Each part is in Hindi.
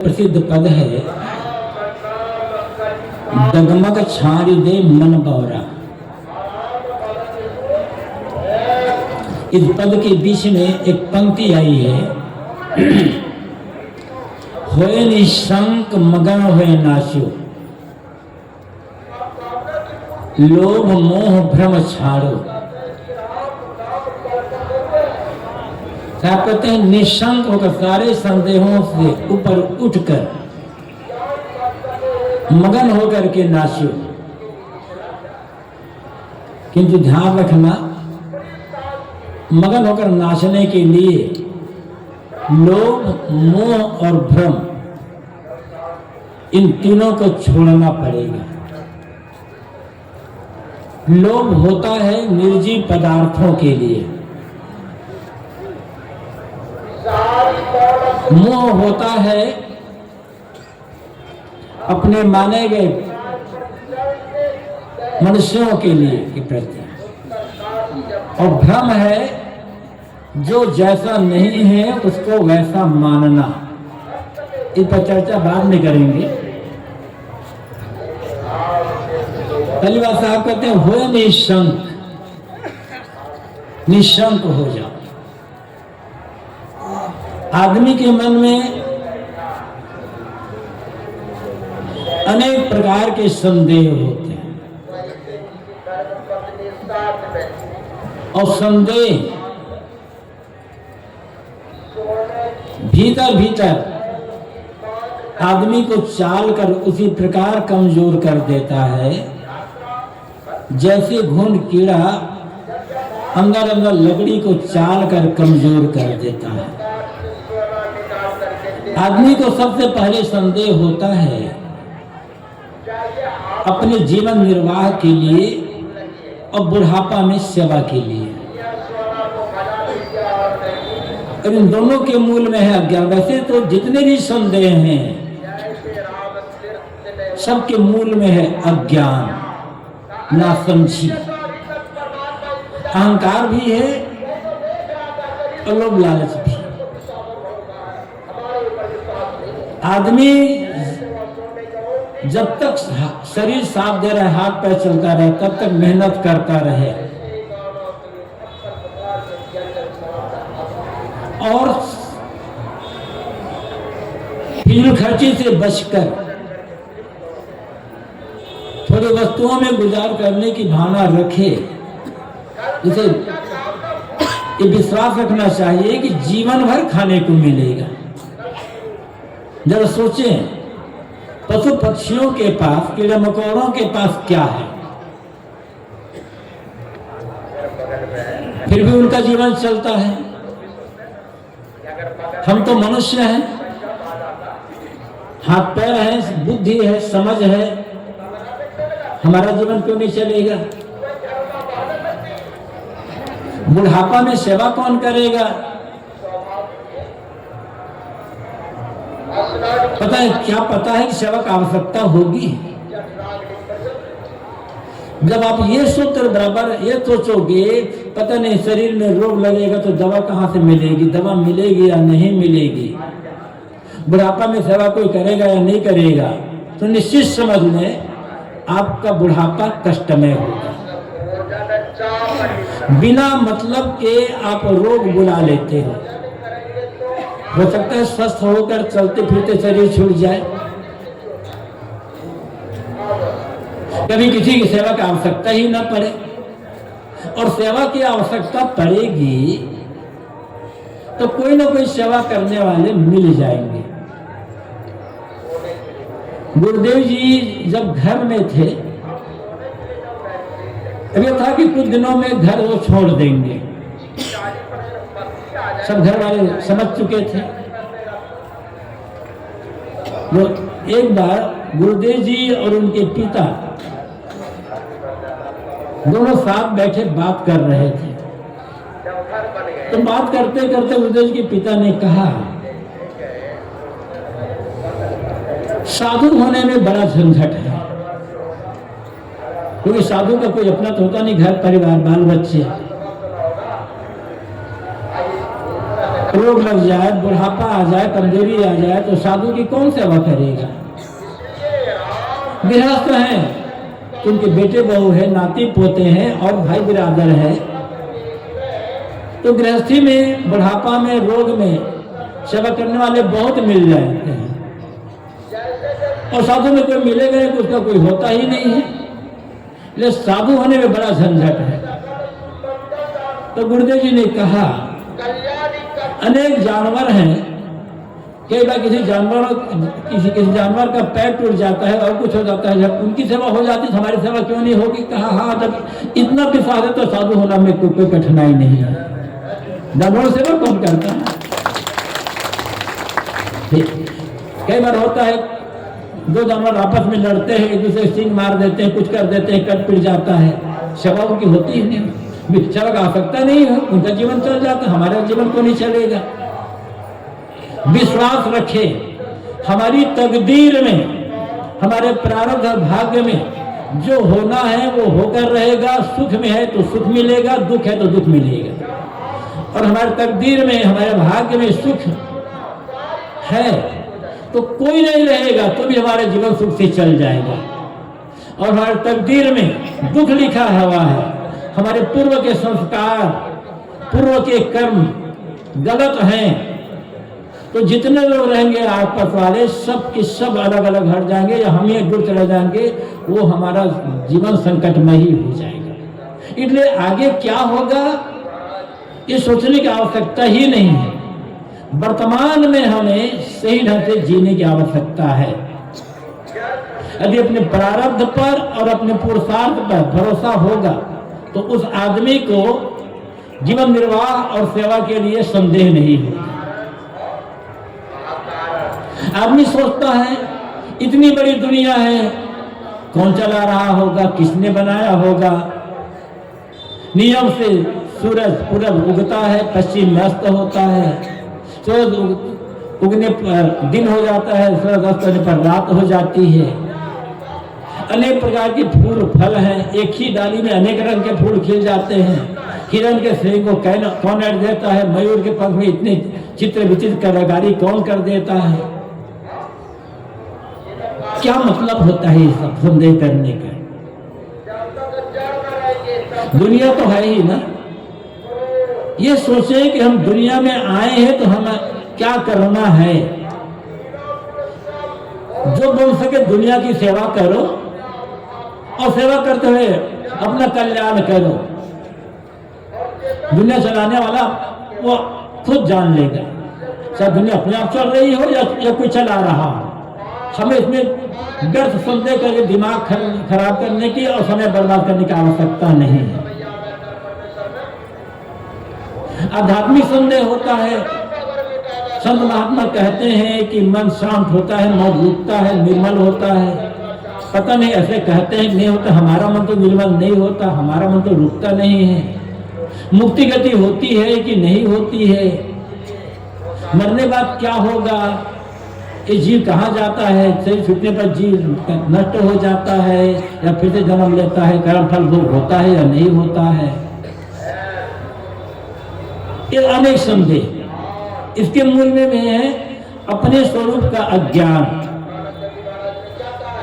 प्रसिद्ध पद है, डगमग छाड़ी दे मन बौरा। इस पद के बीच में एक पंक्ति आई है, होए निशंक मगन होए नाशो, लोभ मोह भ्रम छाड़ो। क्या कहते हैं? निशंक होकर, सारे संदेहों से ऊपर उठकर, मगन होकर के नाचो। किंतु ध्यान रखना, मगन होकर नाचने के लिए लोभ मोह और भ्रम, इन तीनों को छोड़ना पड़ेगा। लोभ होता है निर्जीव पदार्थों के लिए, मोह होता है अपने माने गए मनुष्यों के लिए के प्रति, और भ्रम है जो जैसा नहीं है उसको वैसा मानना। इस पर चर्चा बाद में करेंगे। पहली बात साहब कहते हैं, हो निशंक, निशंक हो जाओ। आदमी के मन में अनेक प्रकार के संदेह होते हैं, और संदेह भीतर भीतर आदमी को चाल कर उसी प्रकार कमजोर कर देता है, जैसे घुंड कीड़ा अंदर अंदर लकड़ी को चाल कर कमजोर कर देता है। आदमी को सबसे पहले संदेह होता है अपने जीवन निर्वाह के लिए और बुढ़ापा में सेवा के लिए। इन दोनों के मूल में है अज्ञान। वैसे तो जितने भी संदेह हैं सबके मूल में है अज्ञान, नासमझी। अहंकार भी है और लोभ लालच भी। आदमी जब तक शरीर साथ दे रहा है, हाथ पैर चलता रहे, तब तक मेहनत करता रहे, और फिजूल खर्ची से बचकर थोड़ी वस्तुओं में गुजार करने की भावना रखे। जैसे ये विश्वास रखना चाहिए कि जीवन भर खाने को मिलेगा। जरा सोचें, पशु पक्षियों के पास, कीड़े मकोड़ों के पास क्या है, फिर भी उनका जीवन चलता है। हम तो मनुष्य हैं, हाथ पैर है, बुद्धि है, समझ है, हमारा जीवन क्यों नहीं चलेगा? बुढ़ापा में सेवा कौन करेगा? पता है क्या? पता है कि सेवा की आवश्यकता होगी। जब आप ये सूत्र बराबर ये सोचोगे, पता नहीं शरीर में रोग लगेगा तो दवा कहाँ से मिलेगी, दवा मिलेगी या नहीं मिलेगी, बुढ़ापा में सेवा कोई करेगा या नहीं करेगा, तो निश्चित समझ लें आपका बुढ़ापा कष्टमय होगा। बिना मतलब के आप रोग बुला लेते हो सकता है स्वस्थ होकर चलते फिरते शरीर छूट जाए। कभी किसी की सेवा की आवश्यकता ही ना पड़े, और सेवा की आवश्यकता पड़ेगी तो कोई ना कोई सेवा करने वाले मिल जाएंगे। गुरुदेव जी जब घर में थे, अभी था कि कुछ दिनों में घर वो छोड़ देंगे, सब घर वाले समझ चुके थे। वो एक बार गुरुदेव जी और उनके पिता दोनों साथ बैठे बात कर रहे थे। तो बात करते करते गुरुदेव जी के पिता ने कहा, साधु होने में बड़ा झंझट है, क्योंकि साधु का कोई अपना तो होता नहीं, घर परिवार बाल बच्चे। रोग लग जाए, बुढ़ापा आ जाए, कमजोरी आ जाए तो साधु की कौन सेवा करेगा? गृहस्थ हैं, उनके बेटे बहू है, नाती पोते हैं और भाई बिरादर है, तो गृहस्थी में, बुढ़ापा में, रोग में सेवा करने वाले बहुत मिल जाते हैं और साधु में कोई मिलेगा नहीं, उसका कोई होता ही नहीं है। इसलिए साधु होने में बड़ा झंझट है। तो गुरुदेव जी ने कहा अनेक जानवर हैं, कई बार किसी जानवर का पैर टूट जाता है और कुछ हो जाता है, जब उनकी सेवा हो जाती है हमारी सेवा क्यों नहीं होगी? कहा हाँ, जब इतना विश्वास है तो साधु होना में कोई कठिनाई नहीं है। जानवर सेवा कौन करता है? कई बार होता है दो जानवर आपस में लड़ते हैं, एक दूसरे सिंग मार देते हैं, कुछ कर देते हैं, कट पिट जाता है, सेवा उनकी होती ही नहीं, सेवा का आवश्यकता नहीं है, उनका जीवन चल जाता है, हमारा जीवन को नहीं चलेगा। विश्वास रखे हमारी तकदीर में, हमारे प्रारब्ध और भाग्य में जो होना है वो होकर रहेगा। सुख में है तो सुख मिलेगा, दुख है तो दुख मिलेगा। और हमारे तकदीर में, हमारे भाग्य में सुख है तो कोई नहीं रहेगा तो भी हमारे जीवन सुख से चल जाएगा। और हमारे तकदीर में दुख लिखा हुआ है, हमारे पूर्व के संस्कार, पूर्व के कर्म गलत हैं तो जितने लोग रहेंगे आसपास वाले सब के सब अलग अलग हट जाएंगे या हम ही दूर चले जाएंगे, वो हमारा जीवन संकटमय ही हो जाएगा। इसलिए आगे क्या होगा ये सोचने की आवश्यकता ही नहीं है। वर्तमान में हमें सही ढंग से जीने की आवश्यकता है। यदि अपने प्रारब्ध पर और अपने पुरुषार्थ पर भरोसा होगा तो उस आदमी को जीवन निर्वाह और सेवा के लिए संदेह नहीं होगा। आदमी सोचता है इतनी बड़ी दुनिया है, कौन चला रहा होगा, किसने बनाया होगा? नियम से सूरज पूरब उगता है, पश्चिम में अस्त होता है, सूरज उगने पर दिन हो जाता है, सूरज अस्त होने पर रात हो जाती है। अनेक प्रकार के फूल फल हैं, एक ही डाली में अनेक रंग के फूल खिल जाते हैं। हिरण के सींग को कौन ऐड देता है, मयूर के पंख में इतने चित्र विचित्र कलाकारी कौन कर देता है? क्या मतलब होता है ये सब संदेह करने का? दुनिया तो है ही ना। ये सोचे कि हम दुनिया में आए हैं तो हमें क्या करना है। जो बन सके दुनिया की सेवा करो और सेवा करते हुए अपना कल्याण करो। दुनिया चलाने वाला वो खुद जान लेगा, चाहे दुनिया अपने आप चल रही हो या कोई चला रहा हो। हमें इसमें व्यर्थ संदेह करके दिमाग खराब करने की और समय बर्बाद करने की आवश्यकता नहीं है। आध्यात्मिक संदेह होता है। संत महात्मा कहते हैं कि मन शांत होता है, मन रुकता है, निर्मल होता है। पता नहीं ऐसे कहते हैं नहीं होता। हमारा मन तो निर्मल नहीं होता, हमारा मन तो रुकता नहीं है। मुक्ति गति होती है कि नहीं होती है? मरने बाद क्या होगा? ये जीव कहाँ जाता है? शरीर छूटने पर जीव नष्ट हो जाता है या फिर से जन्म लेता है? कर्म फल भोग होता है या नहीं होता है? ये अनेक संदेह। इसके मूल में है अपने स्वरूप का अज्ञान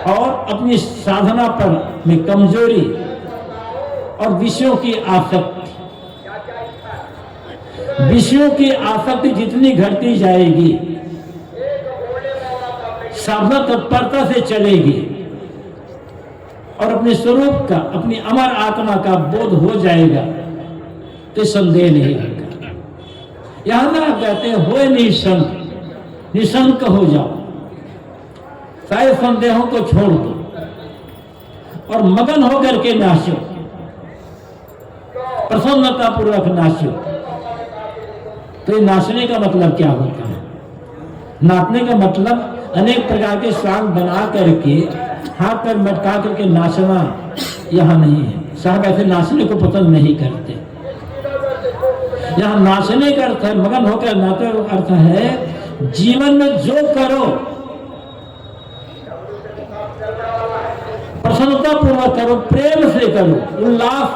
और अपनी साधना पर में कमजोरी और विषयों की आसक्ति। विषयों की आसक्ति जितनी घटती जाएगी, साधना तत्परता से चलेगी और अपने स्वरूप का, अपनी अमर आत्मा का बोध हो जाएगा तो संदेह नहीं होगा। यहां ना कहते हैं होए निशंक, निशंक हो जाओ, सारे संदेहों को छोड़ दो और मगन होकर के नाचो, प्रसन्नता पूर्वक नाचो। तो नाचने का मतलब क्या होता है? नाचने का मतलब अनेक प्रकार के सांग बना करके हाथ पर मटका करके नाचना यहाँ नहीं है। साहब ऐसे नाचने को पसंद नहीं करते। यहाँ नाचने का अर्थ है, मगन होकर नाचने का अर्थ है जीवन में जो करो प्रसन्नता पूर्वक करो, प्रेम से करो, उल्लास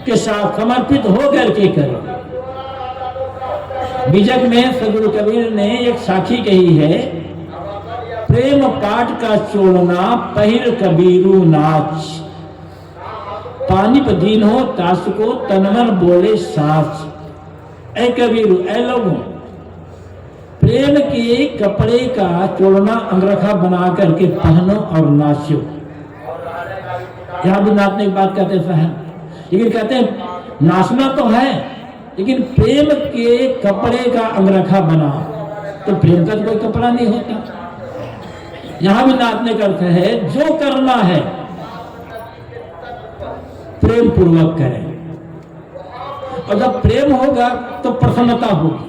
के साथ समर्पित होकर के करो। बीजक में सदगुरु कबीर ने एक साखी कही है, प्रेम पाट का चोलना पहिर कबीरू नाच, पानी पर दीन हो तास को तनमन बोले साच। ऐ कबीरू, ऐ लोगों, प्रेम के कपड़े का चोलना अंगरखा बना करके पहनो और नाचो। यहां भी नाचने की बात कहते हैं, लेकिन कहते हैं नाचना तो है, लेकिन प्रेम के कपड़े का अंगरखा बनाओ। तो प्रेम का तो कोई कपड़ा नहीं होता। यहां भी नाचने का अर्थ है जो करना है प्रेम पूर्वक करें, और जब प्रेम होगा तो प्रसन्नता होगी।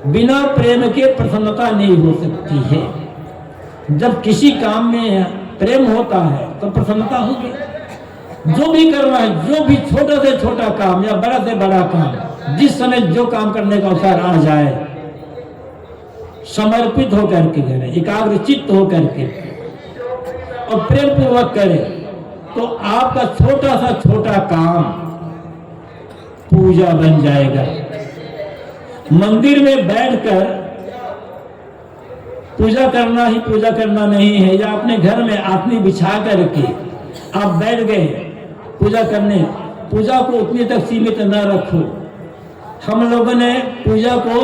बिना प्रेम के प्रसन्नता नहीं हो सकती है। जब किसी काम में प्रेम होता है तो प्रसन्नता होगी। जो भी करना है, जो भी छोटा से छोटा काम या बड़ा से बड़ा काम, जिस समय जो काम करने का अवसर आ जाए, समर्पित होकर के करें, एकाग्रचित्त होकर के और प्रेम पूर्वक करें, तो आपका छोटा सा छोटा काम पूजा बन जाएगा। मंदिर में बैठकर पूजा करना ही पूजा करना नहीं है, या अपने घर में आसनी बिछा करके आप बैठ गए पूजा करने, पूजा को उतनी तक सीमित न रखो। हम लोगों ने पूजा को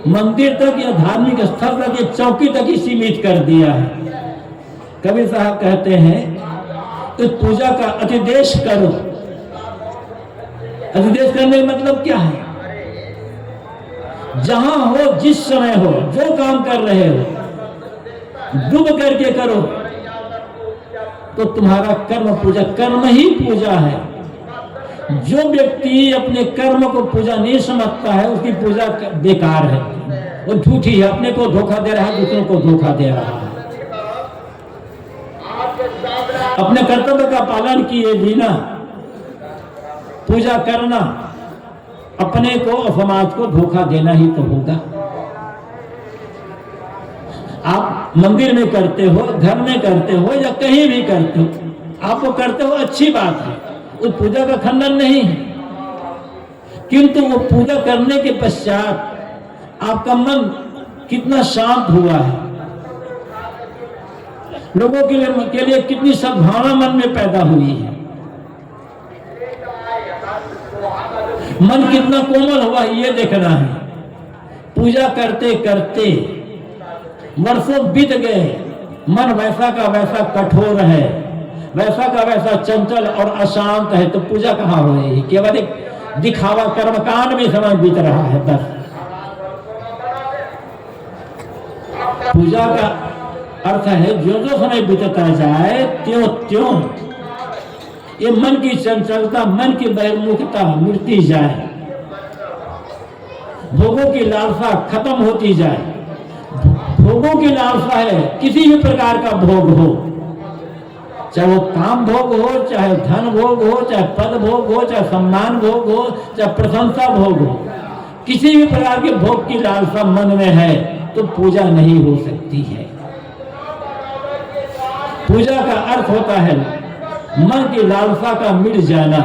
मंदिर तक या धार्मिक स्थल तक या चौकी तक ही सीमित कर दिया है। कबीर साहब कहते हैं तो पूजा का अतिदेश करो। अतिदेश करने का मतलब क्या है? जहां हो, जिस समय हो, जो काम कर रहे हो, डूब करके करो, तो तुम्हारा कर्म पूजा, कर्म ही पूजा है। जो व्यक्ति अपने कर्म को पूजा नहीं समझता है, उसकी पूजा बेकार है, वो झूठी है, अपने को धोखा दे रहा है, दूसरों को धोखा दे रहा है। अपने कर्तव्य का पालन किए बिना पूजा करना अपने को और समाज को धोखा देना ही तो होगा। आप मंदिर में करते हो, घर में करते हो या कहीं भी करते हो, आप वो करते हो, अच्छी बात है, उस पूजा का खंडन नहीं है। किंतु वो पूजा करने के पश्चात आपका मन कितना शांत हुआ है, लोगों के लिए कितनी सद्भावना मन में पैदा हुई है, मन कितना कोमल हुआ है, ये देखना है। पूजा करते करते वर्षों बीत गए, मन वैसा का वैसा कठोर है, वैसा का वैसा चंचल और अशांत है, तो पूजा कहाँ हो रही है? केवल एक दिखावा कर्मकांड में समय बीत रहा है बस। पूजा का अर्थ है जो जो समय बीतता जाए त्यों त्यों ये मन की चंचलता, मन की बहिर्मुखता मिटती जाए, भोगों की लालसा खत्म होती जाए। भोगों की लालसा है किसी भी प्रकार का भोग हो, चाहे वो काम भोग हो, चाहे धन भोग हो, चाहे पद भोग हो, चाहे सम्मान भोग हो, चाहे प्रशंसा भोग हो, किसी भी प्रकार के भोग की लालसा मन में है तो पूजा नहीं हो सकती है। पूजा का अर्थ होता है मन की लालसा का मिट जाना।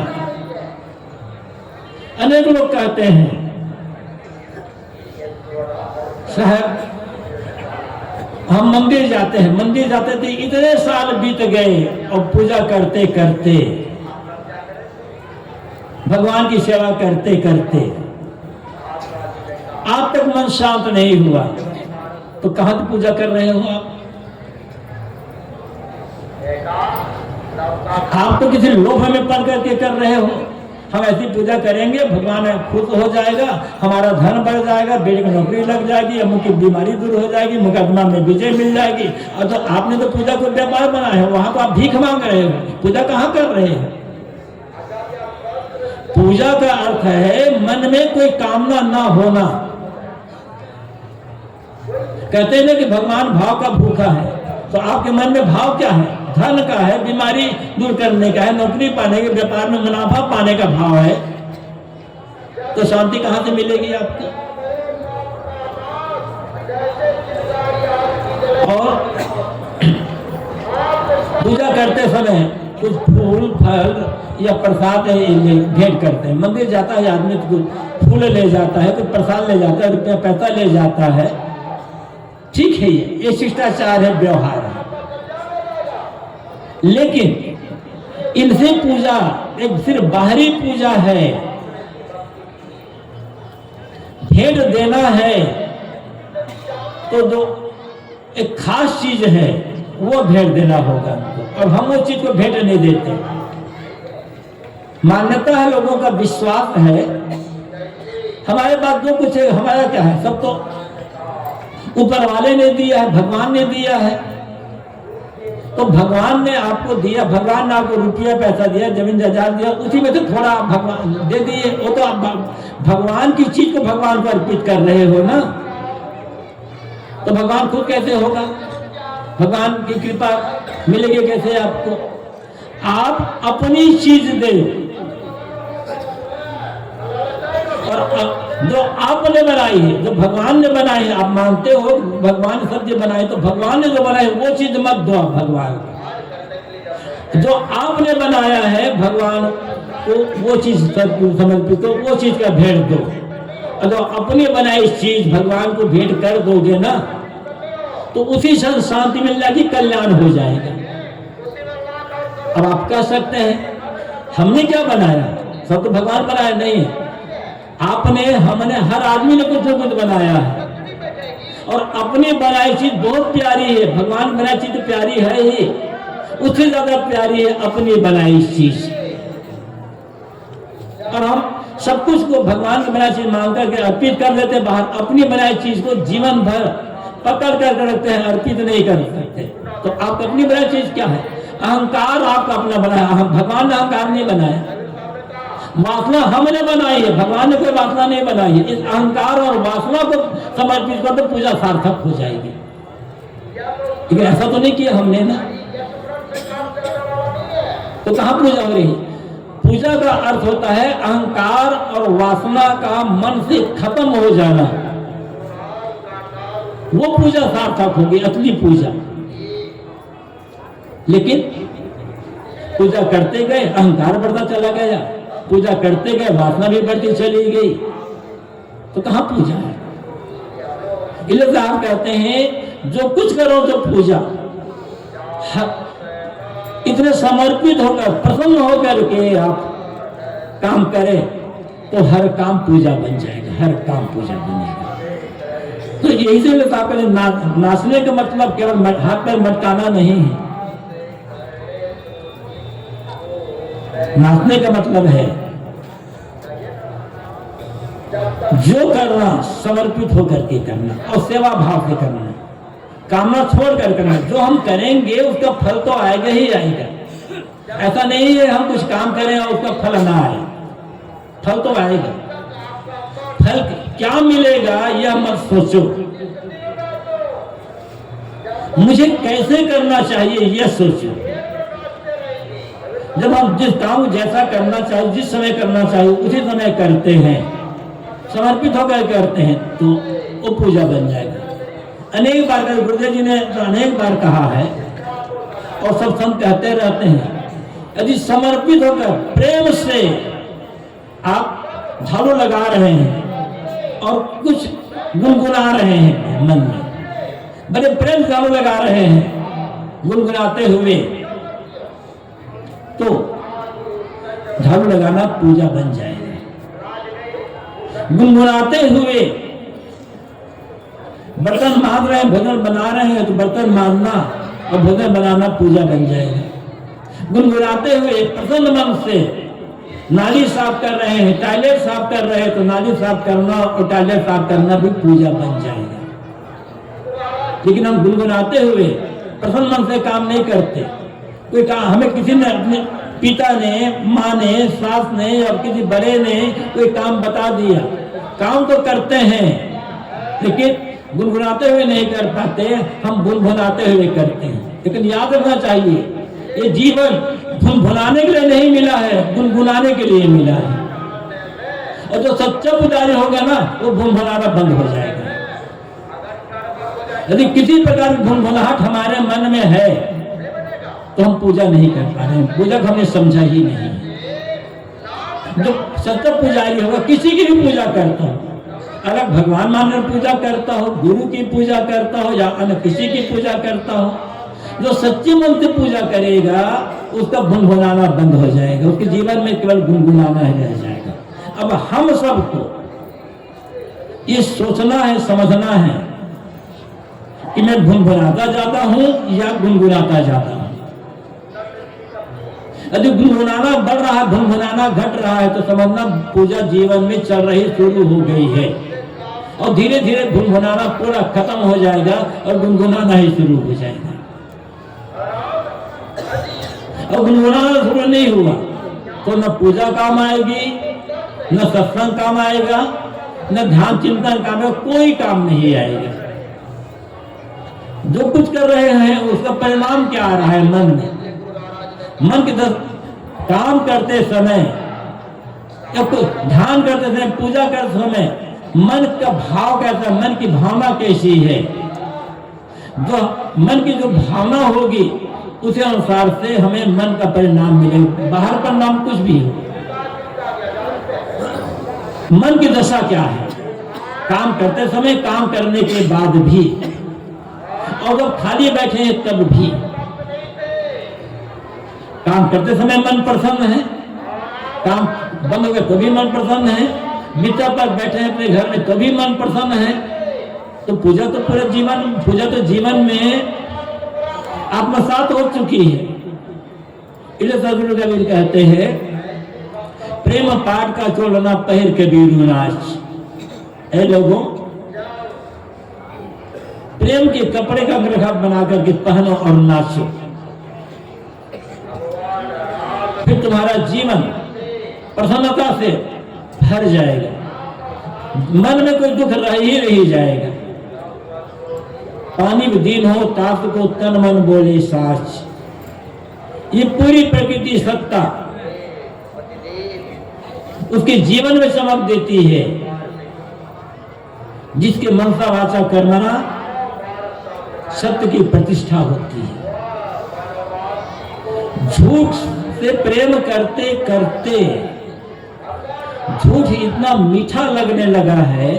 अनेक लोग कहते हैं साहब हम मंदिर जाते हैं, मंदिर जाते थे, इतने साल बीत गए और पूजा करते करते, भगवान की सेवा करते करते आज तक मन शांत नहीं हुआ, तो कहां से पूजा कर रहे हो आप तो किसी लोभ में पड़ करके कर रहे हो। हम ऐसी पूजा करेंगे, भगवान खुश हो जाएगा, हमारा धन बढ़ जाएगा, बेटे की नौकरी लग जाएगी, अमुक की बीमारी दूर हो जाएगी, मुकदमा में विजय मिल जाएगी। और तो आपने तो पूजा को व्यापार बनाया है, वहां तो आप भीख मांग रहे हो, पूजा कहाँ कर रहे हो? पूजा का अर्थ है मन में कोई कामना ना होना। कहते हैं ना कि भगवान भाव का भूखा है, तो आपके मन में भाव क्या है? धन का है, बीमारी दूर करने का है, नौकरी पाने के, व्यापार में मुनाफा पाने का भाव है, तो शांति कहां से मिलेगी आपको? और पूजा करते समय कुछ फूल फल या प्रसाद भेंट करते हैं। मंदिर जाता है आदमी तो फूल ले जाता है, कोई प्रसाद ले जाता है, रुपया पैसा ले जाता है, ठीक है, ये शिष्टाचार है, व्यवहार है। लेकिन इनसे पूजा एक सिर्फ बाहरी पूजा है, भेंट देना है तो जो एक खास चीज है वो भेंट देना होगा हमको, और हम उस चीज को भेंट नहीं देते। मान्यता है, लोगों का विश्वास है, हमारे पास जो कुछ है हमारा क्या है, सब तो ऊपर वाले ने दिया है, भगवान ने दिया है। तो भगवान ने आपको दिया, भगवान ने आपको रुपया पैसा दिया, जमीन जायदाद दिया, उसी में से थोड़ा आप भगवान दे दिए, वो तो आप भगवान की चीज को भगवान को अर्पित कर रहे हो ना। तो भगवान खुद कैसे होगा, भगवान की कृपा मिलेगी कैसे आपको? आप अपनी चीज दे, और जो आपने बनाई है, जो भगवान ने बनाई है, आप मानते हो भगवान ने सब चीज बनाई, तो भगवान ने जो बनाई वो चीज मत दो भगवान को। जो आपने बनाया है भगवान को वो चीज समर्पित दो, वो चीज का भेंट दो। और जो अपनी बनाई चीज भगवान को भेंट कर दोगे ना, तो उसी से शांति मिल जाएगी, कल्याण हो जाएगा। अब आप कह सकते हैं हमने क्या बनाया, सब तो भगवान बनाया नहीं, आपने, हमने, हर आदमी ने कुछ न कुछ बनाया है, और अपनी बनाई चीज बहुत प्यारी है। भगवान बनाई चीज तो प्यारी है ही, उससे ज्यादा प्यारी है अपनी बनाई चीज। और हम सब कुछ को भगवान की बनाई चीज मान करके अर्पित कर देते बाहर, अपनी बनाई चीज को जीवन भर पकड़ कर रखते हैं, अर्पित नहीं कर सकते। तो आप अपनी बनाई चीज क्या है? अहंकार आपका अपना बनाया, भगवान ने अहंकार नहीं बनाया, वासना हमने बनाई है, भगवान ने कोई वासना नहीं बनाई है। इस अहंकार और वासना को समर्पित कर तो पूजा सार्थक हो जाएगी। लेकिन ऐसा तो नहीं किया हमने ना, तो कहां पूजा हो रही? पूजा का अर्थ होता है अहंकार और वासना का मन से खत्म हो जाना, वो पूजा सार्थक होगी, असली पूजा। लेकिन पूजा करते गए अहंकार बढ़ता चला गया, पूजा करते गए वासना भी बढ़ती चली गई, तो कहां पूजा है? इसलिए आप कहते हैं जो कुछ करो तो पूजा, इतने समर्पित होकर, प्रसन्न होकर के आप काम करें तो हर काम पूजा बन जाएगा, हर काम पूजा बनेगा। तो यही से आप नाचने का मतलब केवल हाथ पैर मटकाना नहीं है, नाचने का मतलब है जो करना समर्पित होकर के करना और सेवा भाव से करना, कामना छोड़ कर करना। जो हम करेंगे उसका फल तो आएगा ही आएगा, ऐसा नहीं है हम कुछ काम करें और उसका फल ना आए, फल तो आएगा। फल क्या मिलेगा यह मत सोचो, मुझे कैसे करना चाहिए यह सोचो। जब हम जिस काम जैसा करना चाहिए, जिस समय करना चाहिए उसी समय करते हैं, समर्पित होकर करते हैं, तो वो पूजा बन जाएगा। अनेक बार गुरुदेव जी ने तो अनेक बार कहा है और सब संत कहते रहते हैं, यदि समर्पित होकर प्रेम से आप झाड़ू लगा रहे हैं और कुछ गुनगुना रहे हैं मन में, बड़े प्रेम झाड़ू लगा रहे हैं गुनगुनाते हुए, तो झाड़ू लगाना पूजा बन जाएगा। गुनगुनाते हुए बर्तन मांज रहे हैं, भोजन बना रहे हैं, तो बर्तन मांजना और भोजन बनाना पूजा बन जाएगा। गुनगुनाते हुए प्रसन्न मन से नाली साफ कर रहे हैं, टॉयलेट साफ कर रहे हैं, तो नाली साफ करना और टॉयलेट साफ करना भी पूजा बन जाएगा। लेकिन हम गुनगुनाते हुए प्रसन्न मन से काम नहीं करते। कोई काम हमें किसी ने, अपने पिता ने, माँ ने, सास ने और किसी बड़े ने कोई काम बता दिया, काम तो करते हैं लेकिन गुनगुनाते हुए नहीं कर पाते, हम गुनगुनाते हुए करते हैं। लेकिन याद रखना चाहिए ये जीवन गुनगुनाने के लिए नहीं मिला है, गुनगुनाने के लिए मिला है। और जो सच्चा पुजारी होगा ना वो गुनगुनाना बंद हो जाएगा। यदि किसी प्रकार की गुनगुनाहट हमारे मन में है तो हम पूजा नहीं कर पा रहे हैं, पूजा को हमने समझा ही नहीं। जो सच्चा पुजारी होगा, किसी की भी पूजा करता हो, अगर भगवान मानकर पूजा करता हो, गुरु की पूजा करता हो या अन्य किसी की पूजा करता हो, जो सच्चे मन से पूजा करेगा उसका गुनगुनाना बंद हो जाएगा, उसके जीवन में केवल गुनगुनाना ही रह जाएगा। अब हम सबको ये सोचना है, समझना है कि मैं गुनगुनाता जाता हूं या गुनगुनाता जाता हूं। यदि गुनगुनाना बढ़ रहा है, गुनगुनाना घट रहा है, तो समझना पूजा जीवन में चल रही शुरू हो गई है और धीरे धीरे गुनगुनाना पूरा खत्म हो जाएगा और गुनगुनाना ही शुरू हो जाएगा। और गुनगुनाना शुरू नहीं हुआ तो न पूजा काम आएगी, न सत्संग काम आएगा, न ध्यान चिंतन काम आएगा, कोई काम नहीं आएगा। जो कुछ कर रहे हैं उसका परिणाम क्या आ रहा है मन में। मन के काम करते समय या ध्यान करते समय, पूजा करते समय मन का भाव कैसा, मन की भावना कैसी है, जो मन की जो भावना होगी उसी अनुसार से हमें मन का परिणाम मिलेगा। बाहर परिणाम कुछ भी हो, मन की दशा क्या है काम करते समय, काम करने के बाद भी, और जब खाली बैठे हैं तब भी। काम करते समय मन प्रसन्न है, काम बंद हो गया तो भी मन प्रसन्न है, बिस्तर पर बैठे हैं अपने घर में तो भी मन प्रसन्न है। तो पूजा तो पूरे जीवन, पूजा तो जीवन में आत्मसात हो चुकी है। इसलिए सदगुरु कबीर कहते हैं, प्रेम पाठ का चोलना पहिर कबीर नाच। ऐ लोगों, प्रेम के कपड़े का ग्रह बना करके पहनो और नाचो, फिर तुम्हारा जीवन प्रसन्नता से भर जाएगा, मन में कोई दुख रह ही नहीं जाएगा। पानी दीन हो ताप को तन मन बोले साच। ये पूरी प्रकृति सत्ता उसके जीवन में चमक देती है। जिसके मनसा वाचा कर्मणा सत्य की प्रतिष्ठा होती है। झूठ से प्रेम करते करते झूठ इतना मीठा लगने लगा है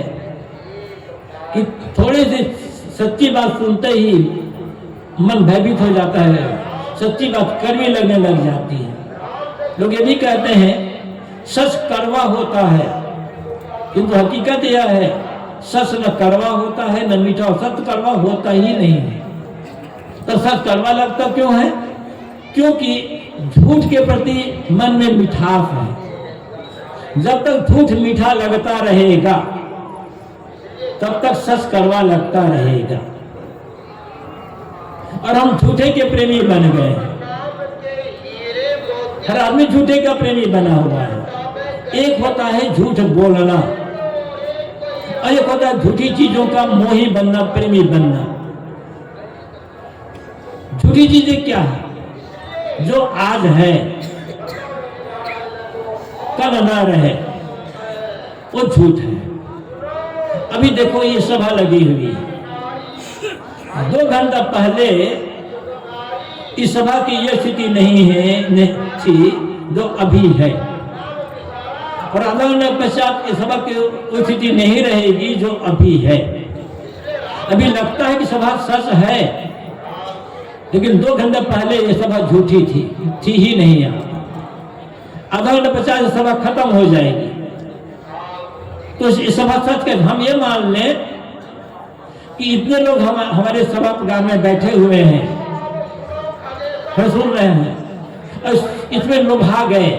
कि थोड़े से सच्ची बात सुनते ही मन भयभीत हो जाता है, सच्ची बात कड़वी लगने लग जाती है। लोग ये भी कहते हैं सच कड़वा होता है, किंतु हकीकत यह है सच न कड़वा होता है न मीठा। सत्य कड़वा होता ही नहीं है। तो सच कड़वा लगता क्यों है? क्योंकि झूठ के प्रति मन में मिठास है। जब तक झूठ मीठा लगता रहेगा तब तक सच कड़वा लगता रहेगा। और हम झूठे के प्रेमी बन गए हैं। हर आदमी झूठे का प्रेमी बना हुआ है। एक होता है झूठ बोलना और एक होता है झूठी चीजों का मोही बनना, प्रेमी बनना। झूठी चीजें क्या है? जो आज है कल ना रहे, वो झूठ है। अभी देखो ये सभा लगी हुई है, 2 घंटा पहले इस सभा की यह स्थिति नहीं थी जो अभी है, और आधा घंटे पश्चात इस सभा की स्थिति नहीं रहेगी जो अभी है। अभी लगता है कि सभा सच है, लेकिन 2 घंटे पहले यह सभा झूठी थी ही नहीं। यहाँ आधा घंटे पश्चात सभा खत्म हो जाएगी। तो इस सभा सच के हम ये मान लें कि इतने लोग हमारे सभागार में बैठे हुए हैं, सुन रहे हैं, और इसमें लुभा गए,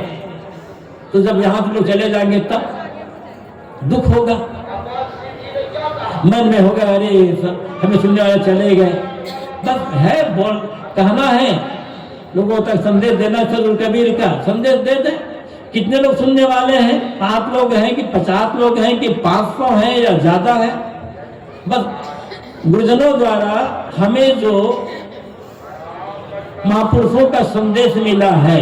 तो जब यहां से लोग चले जाएंगे तब दुख होगा, मन में होगा अरे हमें सुनने वाले चले गए। बस है बोल कहना है, लोगों तक संदेश देना। सदगुरु कबीर का संदेश दे दे। कितने लोग सुनने वाले हैं? 5 लोग हैं कि 50 लोग हैं कि 500 हैं या ज्यादा है? बस गुरुजनों द्वारा हमें जो महापुरुषों का संदेश मिला है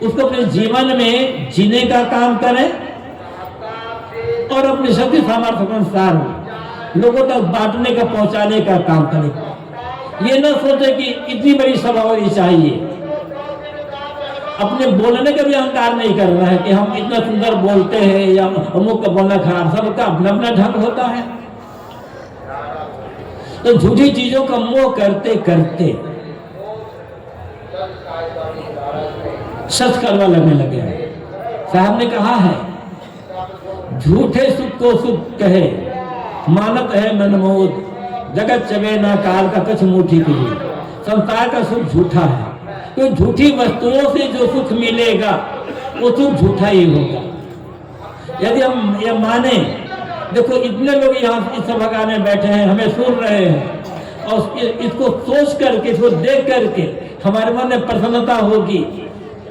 उसको अपने जीवन में जीने का काम करें और अपनी शक्ति सामर्थ्य के अनुसार लोगों तक बांटने का, पहुंचाने का काम करें। ये न सोचे कि इतनी बड़ी सभा होनी चाहिए। अपने बोलने का भी अहंकार नहीं करना है कि हम इतना सुंदर बोलते हैं या अमुक का बोलना खराब, सबका अपना अपना ढंग होता है। तो झूठी चीजों का मोह करते करते सच करवा लगने लगे हैं। साहब ने कहा है, झूठे सुख को सुख कहे मानत है मनमोद, जगत चबे ना काल का कछ मुठी के लिए। संसार का सुख झूठा है, तो झूठी वस्तुओं से जो सुख मिलेगा वो सुख झूठा ही होगा। यदि हम ये माने, देखो इतने लोग यहाँ इस सभागार में बैठे हैं, हमें सुन रहे हैं, और इसको सोच करके, इसको देख करके हमारे मन में प्रसन्नता होगी,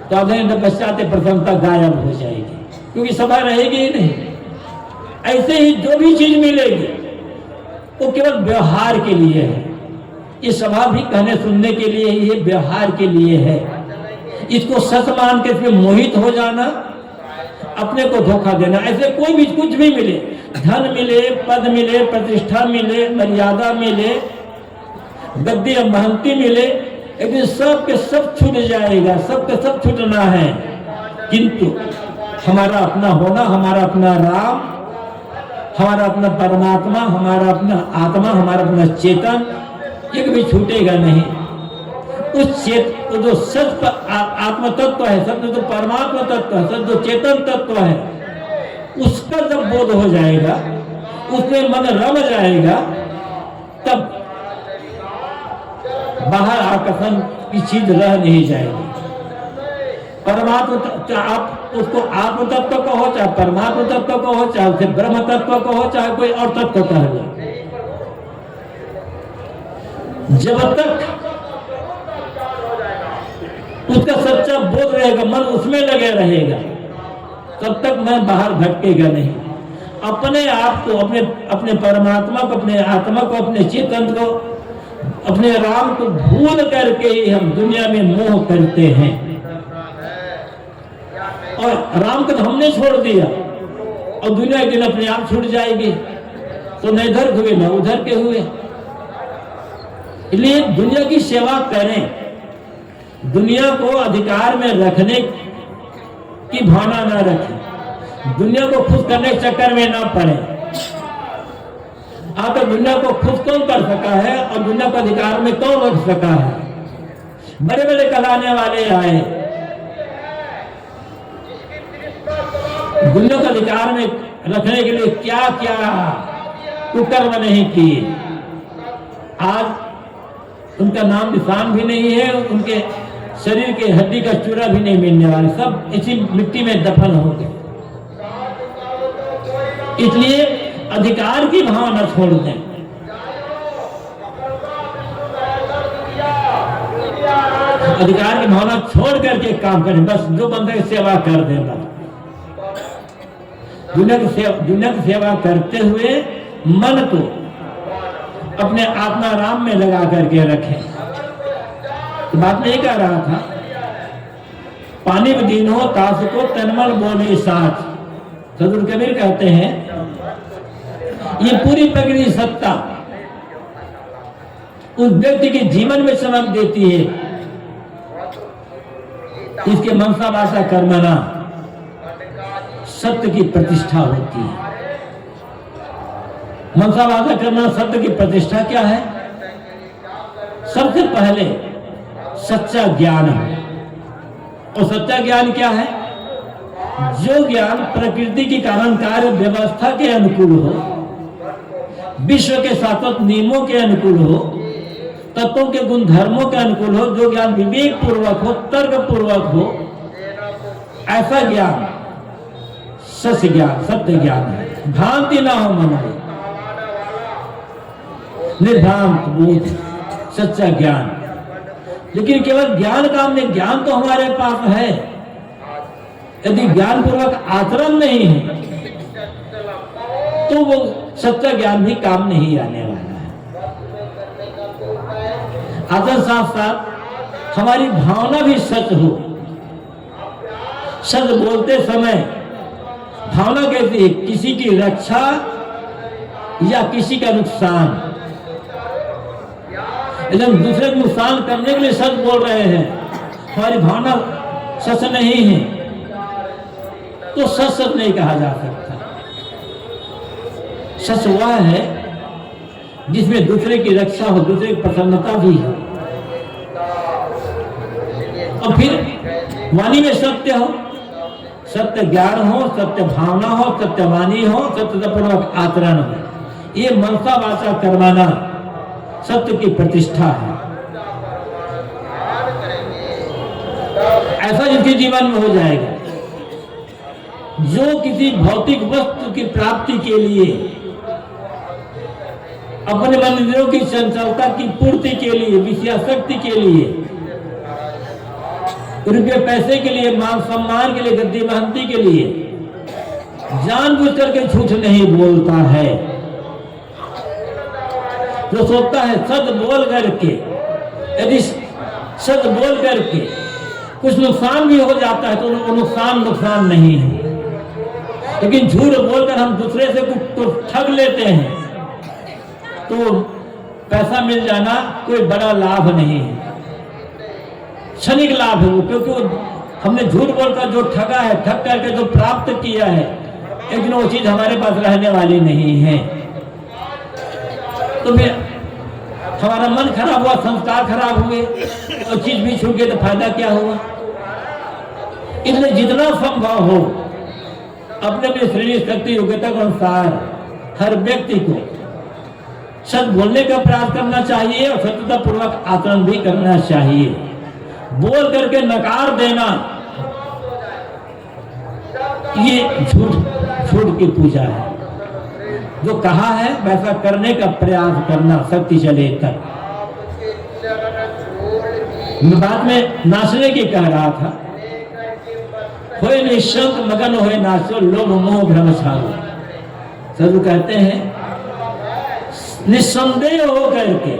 तो अगले पश्चात प्रसन्नता गायब हो जाएगी, क्योंकि सभा रहेगी ही नहीं। ऐसे ही जो भी चीज मिलेगी वो केवल व्यवहार के लिए है। ये सभा भी कहने सुनने के लिए, ये व्यवहार के लिए है। इसको सच मान के इसमें मोहित हो जाना, अपने को धोखा देना। ऐसे कोई भी कुछ भी मिले, धन मिले, पद मिले, प्रतिष्ठा मिले, मर्यादा मिले, गद्दी और महंती मिले, लेकिन सब के सब छूट जाएगा, सब के सब छूटना है। किंतु हमारा अपना होना, हमारा अपना राम, हमारा अपना परमात्मा, हमारा अपना आत्मा, हमारा अपना चेतन, ये कभी छूटेगा नहीं। उस जो सच आत्म तत्व है, सत्य जो परमात्मा तत्व है, सत्य जो चेतन तत्व है, उसका जब बोध हो जाएगा, उसमें मन रम जाएगा, तब बाहर आकर्षण की चीज रह नहीं जाएगी। परमात्मा, आप उसको आत्म तत्व कहो, चाहे परमात्मा तत्व कहो, चाहे उसे ब्रह्म तत्व कहो, चाहे कोई और तत्व कह लो, जब तक उसका सच्चा बोध रहेगा, मन उसमें लगे रहेगा, तब तक मैं बाहर भटकेगा नहीं। अपने आप को, अपने परमात्मा को, अपने आत्मा को, अपने चेतन को, अपने राम को भूल करके ही हम दुनिया में मोह करते हैं। और राम को तो हमने छोड़ दिया, और दुनिया एक दिन अपने आप छूट जाएगी, तो न इधर हुए न उधर के हुए। इसलिए दुनिया की सेवा करें, दुनिया को अधिकार में रखने की भावना न रखें, दुनिया को खुश करने के चक्कर में ना पड़े। तो दुनिया को खुश कौन कर सका है और दुनिया को अधिकार में कौन रख सका है? बड़े बड़े कहलाने वाले आए, दुनिया को अधिकार में रखने के लिए क्या क्या कुकर्म नहीं किए। आज उनका नाम निशान भी नहीं है, उनके शरीर के हड्डी का चूरा भी नहीं मिलने वाला, सब इसी मिट्टी में दफन हो गए। इसलिए अधिकार की भावना छोड़ दें। अधिकार की भावना छोड़ करके काम करें, बस जो बंदे सेवा कर देना। दुनिया की सेवा करते हुए मन को अपने आत्मा राम में लगा करके रखें। तो बात नहीं कह रहा था, पानी में दीनो तास को तनमन बोले साथ। सदगुरु कबीर कहते हैं, ये पूरी प्रकृति सत्ता उस व्यक्ति के जीवन में चमक देती है, इसके मनसा भाषा कर्मना सत्य की प्रतिष्ठा होती है। मनसा भाषा कर्मना सत्य की प्रतिष्ठा क्या है? सबसे पहले सच्चा ज्ञान है। और सच्चा ज्ञान क्या है? जो ज्ञान प्रकृति की कारण कार्य व्यवस्था के अनुकूल हो, विश्व के शाश्वत नियमों के अनुकूल हो, तत्वों के गुण धर्मों के अनुकूल हो, जो ज्ञान विवेक पूर्वक हो, तर्क पूर्वक हो, ऐसा ज्ञान सच ज्ञान, सत्य ज्ञान है। भ्रांति ना हो मन में, निर्भ्रांत बोध, सच्चा ज्ञान। लेकिन केवल ज्ञान काम नहीं, ज्ञान तो हमारे पास है, यदि ज्ञान पूर्वक आचरण नहीं है तो वो सच्चा ज्ञान भी काम नहीं आने वाला है। आचरण साथ साथ हमारी भावना भी सच हो। सच बोलते समय भावना कैसी है? किसी की रक्षा या किसी का नुकसान। यदि हम दूसरे को नुकसान करने के लिए सच बोल रहे हैं, हमारी भावना सच नहीं है तो सच नहीं कहा जा सकता। सच वह है जिसमें दूसरे की रक्षा हो, दूसरे की प्रसन्नता भी हो, और फिर वाणी में सत्य हो, सत्य ज्ञान हो, सत्य भावना हो, सत्यवाणी हो, सत्यपूर्वक आचरण हो। ये मनसा वाचा कर्मणा सत्य की प्रतिष्ठा है। ऐसा जिसके जीवन में हो जाएगा, जो किसी भौतिक वस्तु की प्राप्ति के लिए, अपने मन इंद्रियों की चंचलता की पूर्ति के लिए, विषयासक्ति के लिए, रुपये पैसे के लिए, मान सम्मान के लिए, गद्दी महंती के लिए जानबूझ करके झूठ नहीं बोलता है। जो सोचता है सच बोल करके, यदि सच बोल करके कुछ नुकसान भी हो जाता है तो वो नुकसान नहीं है। लेकिन झूठ बोलकर हम दूसरे से कुछ ठग लेते हैं तो पैसा मिल जाना कोई बड़ा लाभ नहीं है, क्षणिक लाभ है वो, क्योंकि हमने झूठ बोलकर जो ठगा है, ठग करके जो प्राप्त किया है, लेकिन वो चीज हमारे पास रहने वाली नहीं है। तो फिर हमारा मन खराब हुआ, संस्कार खराब हुए और चीज भी छूट गई तो फायदा क्या हुआ। इसलिए जितना संभव हो अपने अपनी श्रेणी शक्ति योग्यता के अनुसार हर व्यक्ति को सच बोलने का प्रयास करना चाहिए और सत्यता पूर्वक आचरण भी करना चाहिए। बोल करके नकार देना ये झूठ की पूजा है। जो कहा है वैसा करने का प्रयास करना शक्ति चले तक। मैं बाद में नाचने की कह रहा था, होए निशंक मगन होए नाचो, लोभ मोह भ्रम छाओ। सदगुरु कहते हैं निस्संदेह हो करके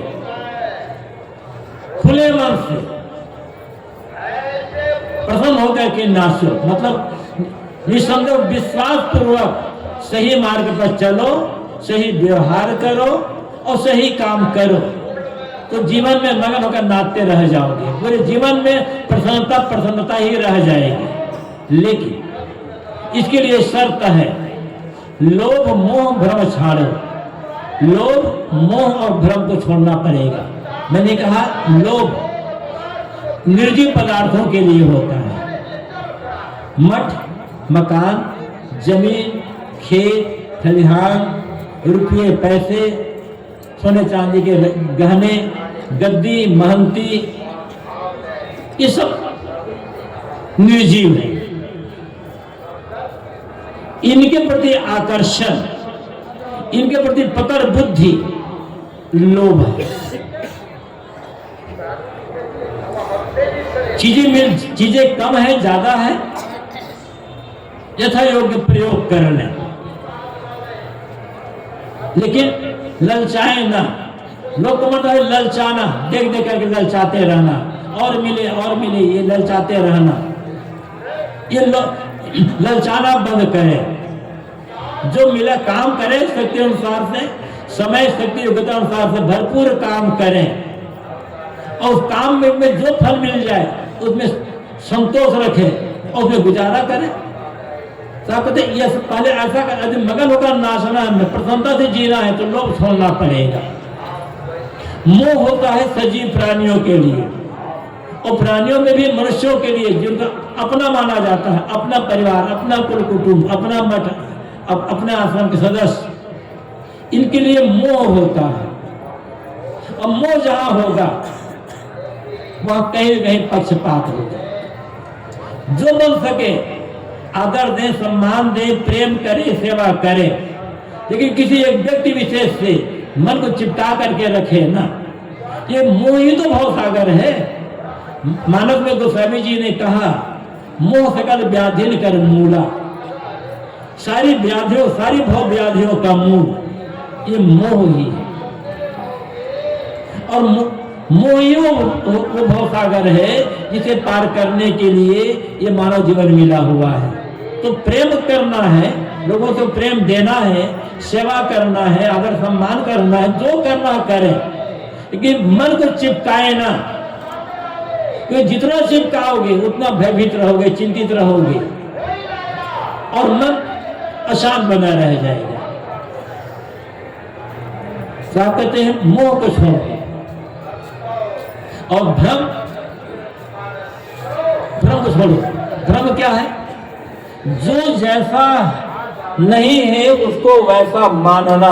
खुले मन से प्रसन्न होकर के नाचो, मतलब निस्संदेह विश्वास पूर्वक सही मार्ग पर चलो, सही व्यवहार करो और सही काम करो, तो जीवन में मगन होकर नाचते रह जाओगे। पूरे जीवन में प्रसन्नता ही रह जाएगी। लेकिन इसके लिए शर्त है, लोभ मोह भ्रम छाड़ो। लोभ मोह और भ्रम को छोड़ना पड़ेगा। मैंने कहा लोभ निर्जीव पदार्थों के लिए होता है। मठ, मकान, जमीन, खेत, खलिहान, रुपये, पैसे, सोने चांदी के गहने, गद्दी महंती, ये सब निर्जीव है। इनके प्रति आकर्षण, इनके प्रति पकड़ बुद्धि लोभ है। चीजें कम है, ज्यादा है, यथा योग्य प्रयोग कर लें, लेकिन ललचाए ना। लोग को मतलब है ललचाना, देख देख करके ललचाते रहना, और मिले ये ललचाते रहना। ये ललचाना बंद करें। जो मिला काम करें शक्ति अनुसार से, समय शक्ति योग्यता अनुसार से भरपूर काम करें, और उस काम में जो फल मिल जाए उसमें संतोष रखें और उसमें गुजारा करें। कहते ये पहले ऐसा कर, मगन होकर नाचना है, प्रसन्नता से जीना है तो लोभ छोड़ना पड़ेगा। मोह होता है सजीव प्राणियों के लिए, और प्राणियों में भी मनुष्यों के लिए जिनका अपना माना जाता है, अपना परिवार, अपना कुल कुटुंब, अपना मठ, अपने आश्रम के सदस्य, इनके लिए मोह होता है। और मोह जहां होगा वहां कहीं न कहीं पक्षपात होगा। जो बन सके आदर दे, सम्मान दे, प्रेम करे, सेवा करे, लेकिन किसी एक व्यक्ति विशेष से मन को चिपटा करके रखे ना, ये मोह ही तो भव सागर है। मानव में गोस्वामी जी ने कहा, मोह सकल व्याधिन कर मूला। सारी व्याधियों, सारी भव व्याधियों का मूल ये मोह ही है। और मोह ही वो भव सागर है जिसे पार करने के लिए ये मानव जीवन मिला हुआ है। तो प्रेम करना है, लोगों को प्रेम देना है, सेवा करना है, आदर सम्मान करना है, जो करना करें, लेकिन मन को चिपकाए ना। कि जितना चिपकाओगे उतना भयभीत रहोगे, चिंतित रहोगे और मन अशांत बना रह जाएगा। क्या कहते हैं, मोह को छोड़ो और भ्रम को छोड़ो। भ्रम क्या है? जो जैसा नहीं है उसको वैसा मानना,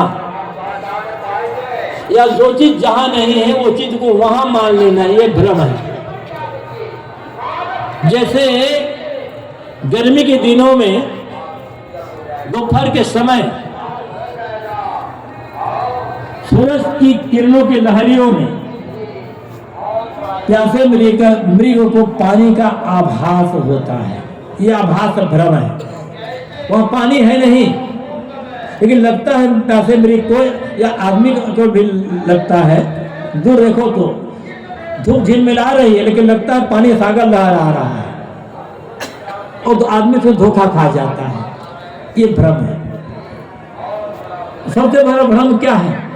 या जो चीज जहां नहीं है वो चीज को वहां मान लेना, ये भ्रम है। जैसे गर्मी के दिनों में दोपहर के समय सूरज की किरणों की लहरियों में प्यासे मृग को पानी का आभास होता है। ये आभास भ्रम है, वहां पानी है नहीं, लेकिन लगता है प्यासे मृग को या आदमी को भी लगता है। दूर देखो तो धूप झिलमिला रही है लेकिन लगता है पानी सागर लहरा रहा है और तो आदमी से धोखा खा जाता है। ये भ्रम है। सबसे बड़ा भ्रम क्या है?